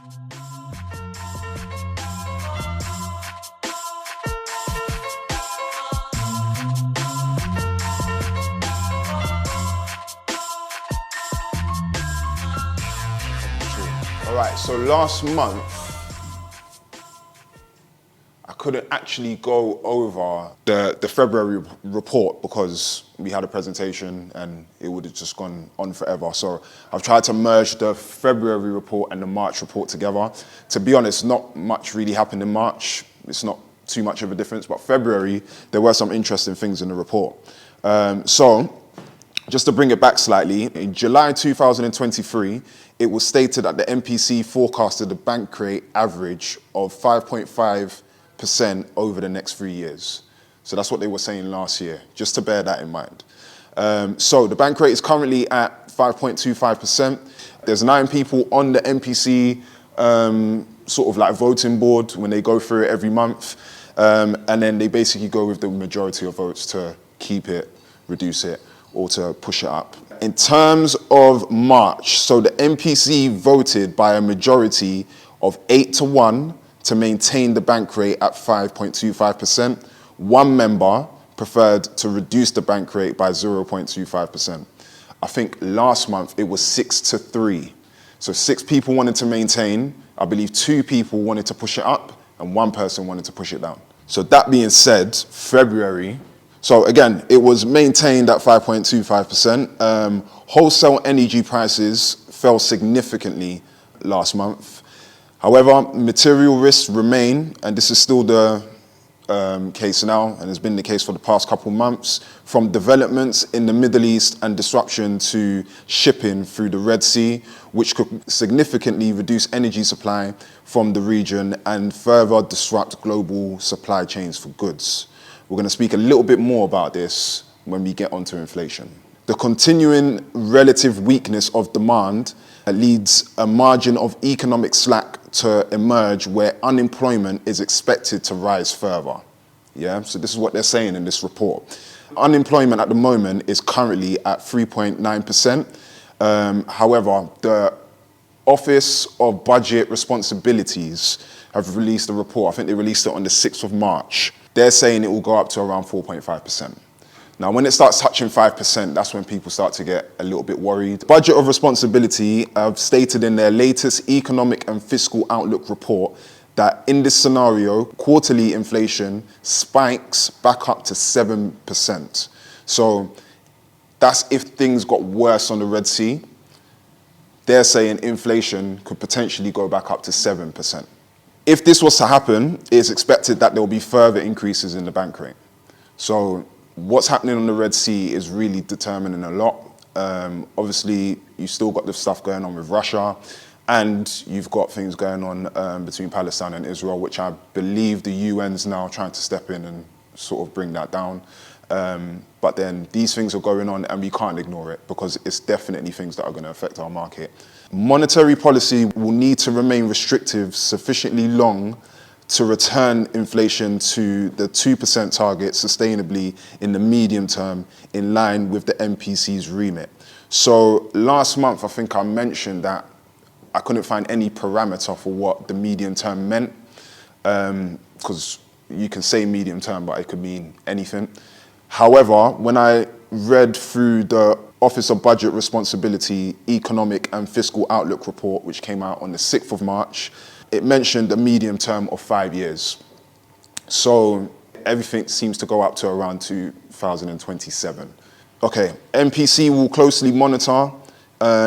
All right, so last month, I couldn't actually go over the February report because we had a presentation and it would have just gone on forever. So I've tried to merge the February report and the March report together. To be honest, not much really happened in March. It's not too much of a difference, but February, there were some interesting things in the report. So just to bring it back slightly, in July 2023, it was stated that the MPC forecasted a bank rate average of 5.5% over the next 3 years. So that's what they were saying last year, just to bear that in mind. So the bank rate is currently at 5.25%. There's 9 people on the MPC sort of like voting board when they go through it every month. And then they basically go with the majority of votes to keep it, reduce it, or to push it up. In terms of March, so the MPC voted by a majority of 8-1 to maintain the bank rate at 5.25%. One member preferred to reduce the bank rate by 0.25%. I think last month it was 6-3. So 6 people wanted to maintain, I believe 2 people wanted to push it up, and 1 person wanted to push it down. So that being said, February, so again, it was maintained at 5.25%. Wholesale energy prices fell significantly last month. However, material risks remain, and this is still the case now, and has been the case for the past couple months, from developments in the Middle East and disruption to shipping through the Red Sea, which could significantly reduce energy supply from the region and further disrupt global supply chains for goods. We're going to speak a little bit more about this when we get onto inflation. The continuing relative weakness of demand leads a margin of economic slack to emerge where unemployment is expected to rise further. Yeah, so this is what they're saying in this report. Unemployment at the moment is currently at 3.9%. However, the Office of Budget Responsibilities have released a report. I think they released it on the 6th of March. They're saying it will go up to around 4.5%. Now, when it starts touching 5%, that's when people start to get a little bit worried. Budget of Responsibility have stated in their latest Economic and Fiscal Outlook report that in this scenario, quarterly inflation spikes back up to 7%. So that's if things got worse on the Red Sea. They're saying inflation could potentially go back up to 7%. If this was to happen, it's expected that there will be further increases in the bank rate. So what's happening on the Red Sea is really determining a lot. Obviously, you've still got the stuff going on with Russia, and you've got things going on between Palestine and Israel, which I believe the UN's now trying to step in and sort of bring that down. But then these things are going on and we can't ignore it because it's definitely things that are going to affect our market. Monetary policy will need to remain restrictive sufficiently long to return inflation to the 2% target sustainably in the medium term in line with the MPC's remit. So last month, I think I mentioned that I couldn't find any parameter for what the medium term meant because you can say medium term, but it could mean anything. However, when I read through the Office of Budget Responsibility Economic and Fiscal Outlook report, which came out on the 6th of March, it mentioned a medium term of 5 years. So everything seems to go up to around 2027. Okay, MPC will closely monitor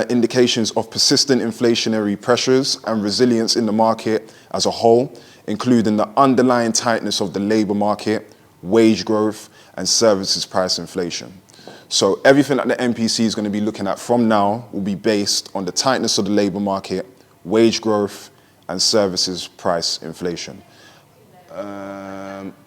indications of persistent inflationary pressures and resilience in the market as a whole, including the underlying tightness of the labor market, wage growth, and services price inflation. So everything that the MPC is going to be looking at from now will be based on the tightness of the labor market, wage growth, and services price inflation.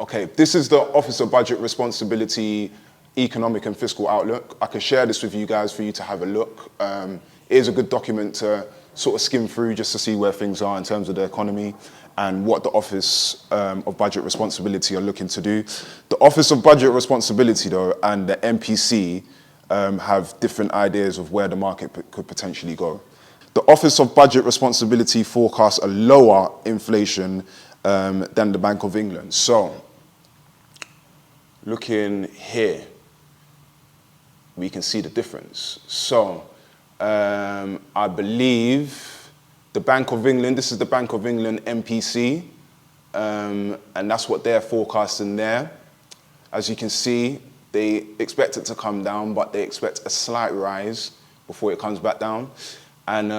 Okay, this is the Office of Budget Responsibility Economic and Fiscal Outlook. I can share this with you guys for you to have a look. It is a good document to sort of skim through just to see where things are in terms of the economy and what the Office of Budget Responsibility are looking to do. The Office of Budget Responsibility, though, and the MPC have different ideas of where the market could potentially go. The Office of Budget Responsibility forecasts a lower inflation than the Bank of England. So, looking here, we can see the difference. So, I believe the Bank of England, this is the Bank of England MPC, and that's what they're forecasting there. As you can see, they expect it to come down, but they expect a slight rise before it comes back down. And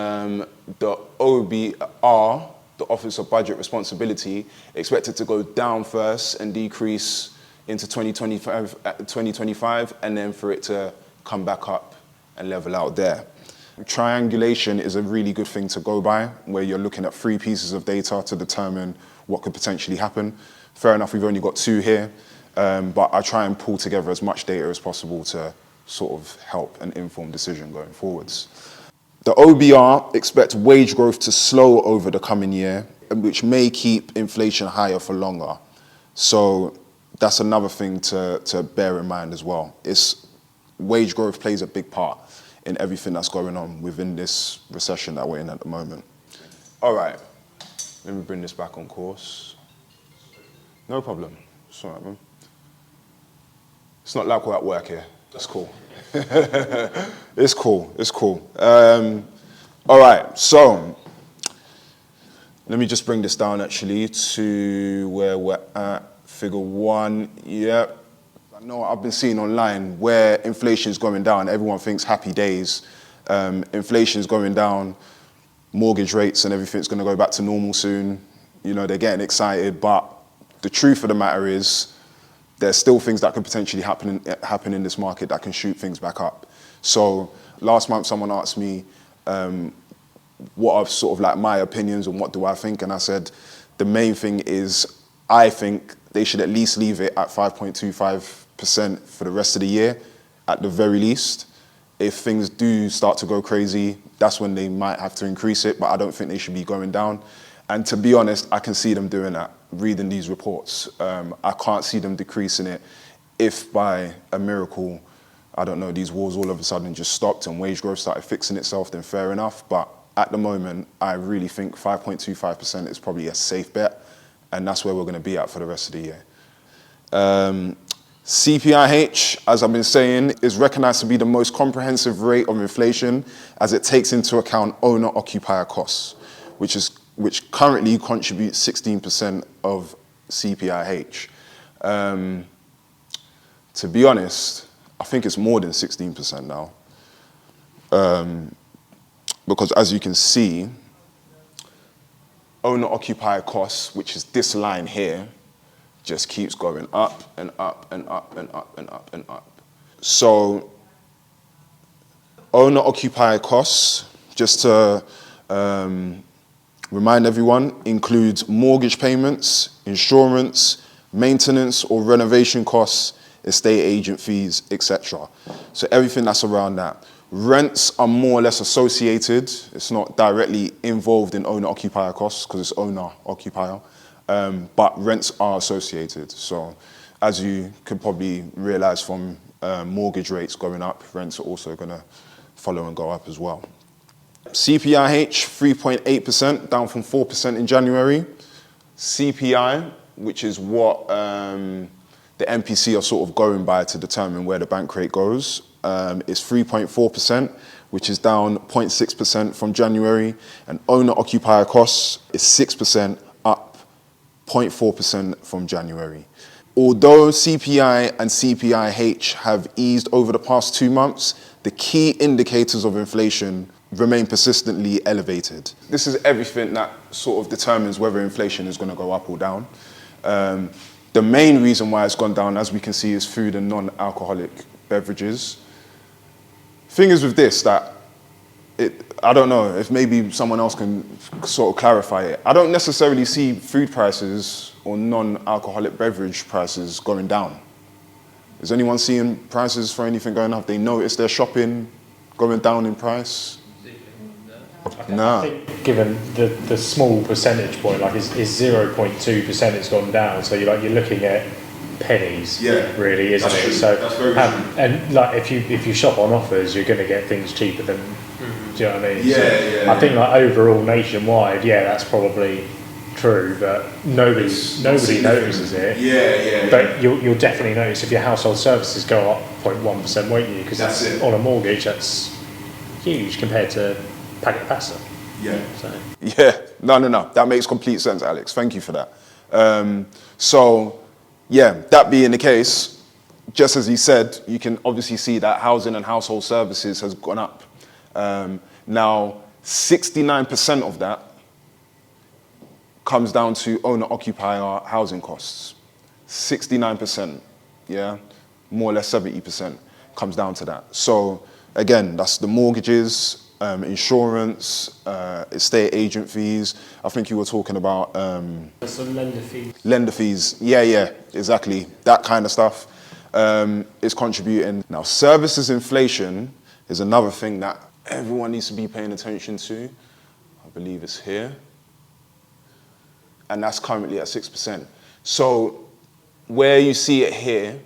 the OBR, the Office of Budget Responsibility, expected to go down first and decrease into 2025, and then for it to come back up and level out there. Triangulation is a really good thing to go by, where you're looking at 3 pieces of data to determine what could potentially happen. Fair enough, we've only got 2 here, but I try and pull together as much data as possible to sort of help an informed decision going forwards. The OBR expects wage growth to slow over the coming year, which may keep inflation higher for longer. So that's another thing to bear in mind as well. Wage growth plays a big part in everything that's going on within this recession that we're in at the moment. All right, let me bring this back on course. No problem. It's all right, man. It's not like we're at work here. It's cool. It's cool. It's cool. All right, so let me just bring this down actually to where we're at. Figure 1. Yep. I know I've been seeing online where inflation is going down. Everyone thinks happy days. Inflation is going down. Mortgage rates and everything's going to go back to normal soon. You know, they're getting excited, but the truth of the matter is, there's still things that could potentially happen in this market that can shoot things back up. So last month, someone asked me what are sort of like my opinions and what do I think, and I said the main thing is I think they should at least leave it at 5.25% for the rest of the year, at the very least. If things do start to go crazy, that's when they might have to increase it, but I don't think they should be going down. And to be honest, I can see them doing that, reading these reports. I can't see them decreasing it if by a miracle, I don't know, these wars all of a sudden just stopped and wage growth started fixing itself, then fair enough. But at the moment, I really think 5.25% is probably a safe bet, and that's where we're going to be at for the rest of the year. CPIH, as I've been saying, is recognized to be the most comprehensive rate of inflation as it takes into account owner-occupier costs, which currently contributes 16% of CPIH. To be honest, I think it's more than 16% now. Because as you can see, owner-occupier costs, which is this line here, just keeps going up and up and up and up and up and up. So owner-occupier costs, just to remind everyone, includes mortgage payments, insurance, maintenance or renovation costs, estate agent fees, etc. So everything that's around that. Rents are more or less associated. It's not directly involved in owner-occupier costs because it's owner-occupier, but rents are associated. So as you could probably realize from mortgage rates going up, rents are also going to follow and go up as well. CPIH, 3.8%, down from 4% in January. CPI, which is what the MPC are sort of going by to determine where the bank rate goes, is 3.4%, which is down 0.6% from January. And owner-occupier costs is 6%, up 0.4% from January. Although CPI and CPIH have eased over the past 2 months, the key indicators of inflation remain persistently elevated. This is everything that sort of determines whether inflation is going to go up or down. The main reason why it's gone down, as we can see, is food and non-alcoholic beverages. Thing is with this, that I don't know if maybe someone else can sort of clarify it. I don't necessarily see food prices or non-alcoholic beverage prices going down. Is anyone seeing prices for anything going up? They notice their shopping going down in price? I think given the small percentage point, like is 0.2% it's gone down, so you're looking at pennies, really, isn't it? So that's very and like if you shop on offers, you're going to get things cheaper than Do you know what I mean? Yeah, so yeah. I think like overall nationwide, yeah, that's probably true, but nobody notices it. Yeah. But you'll definitely notice if your household services go up 0.1%, won't you? Because That's it. on a mortgage, that's huge compared to packet of pasta. Yeah. So. Yeah. No. That makes complete sense, Alex. Thank you for that. So, yeah, that being the case, just as he said, you can obviously see that housing and household services has gone up. Now, 69% of that comes down to owner-occupier housing costs. 69%, yeah? More or less 70% comes down to that. So, again, that's the mortgages, insurance, estate agent fees. I think you were talking about... Some lender fees. Lender fees, yeah, exactly. That kind of stuff is contributing. Now, services inflation is another thing that everyone needs to be paying attention to. I believe it's here. And that's currently at 6%. So where you see it here,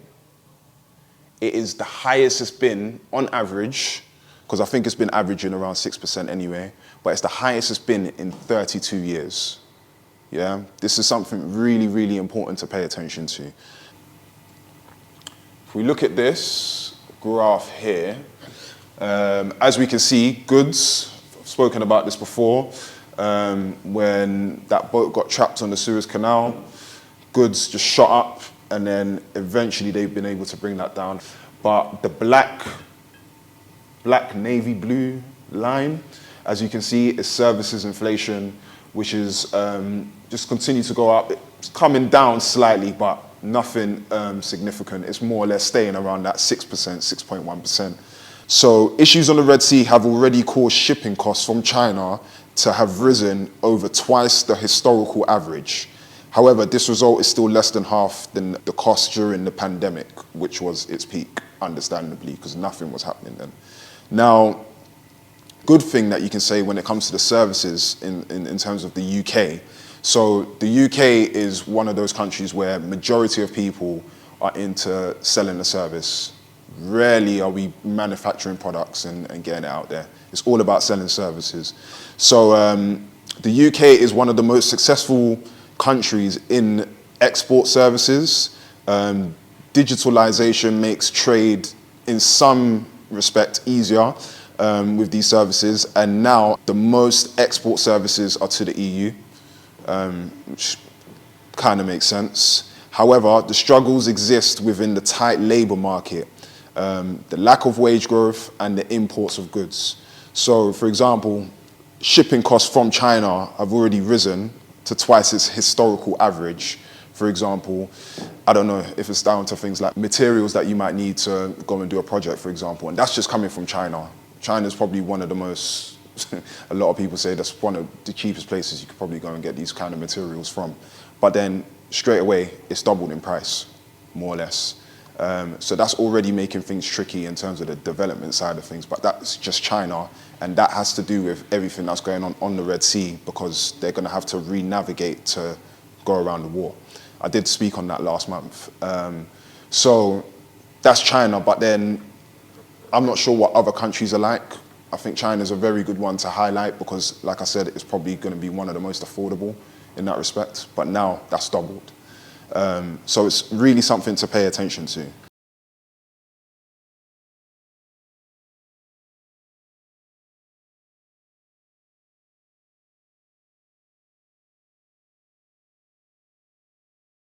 it is the highest it's been on average, because I think it's been averaging around 6% anyway, but it's the highest it's been in 32 years. Yeah, this is something really, really important to pay attention to. If we look at this graph here, as we can see, goods, I've spoken about this before, when that boat got trapped on the Suez Canal, goods just shot up, and then eventually they've been able to bring that down. But the black navy blue line, as you can see, is services inflation, which is just continue to go up. It's coming down slightly, but nothing significant. It's more or less staying around that 6%, 6.1%. So issues on the Red Sea have already caused shipping costs from China to have risen over twice the historical average. However, this result is still less than half than the cost during the pandemic, which was its peak, understandably, because nothing was happening then. Now, good thing that you can say when it comes to the services in terms of the UK. So the UK is one of those countries where majority of people are into selling a service. Rarely are we manufacturing products and getting it out there. It's all about selling services. So the UK is one of the most successful countries in export services. Digitalization makes trade in some respect easier with these services, and now the most export services are to the EU, which kind of makes sense. However, the struggles exist within the tight labor market, the lack of wage growth and the imports of goods. So, for example, shipping costs from China have already risen to twice its historical average. For example, I don't know if it's down to things like materials that you might need to go and do a project, for example, and that's just coming from China. China's probably one of the most, a lot of people say that's one of the cheapest places you could probably go and get these kind of materials from. But then straight away, it's doubled in price, more or less. So that's already making things tricky in terms of the development side of things, but that's just China, and that has to do with everything that's going on the Red Sea, because they're going to have to re-navigate to go around the war. I did speak on that last month. So that's China, but then I'm not sure what other countries are like. I think China's a very good one to highlight because, like I said, it's probably going to be one of the most affordable in that respect, but now that's doubled. So it's really something to pay attention to.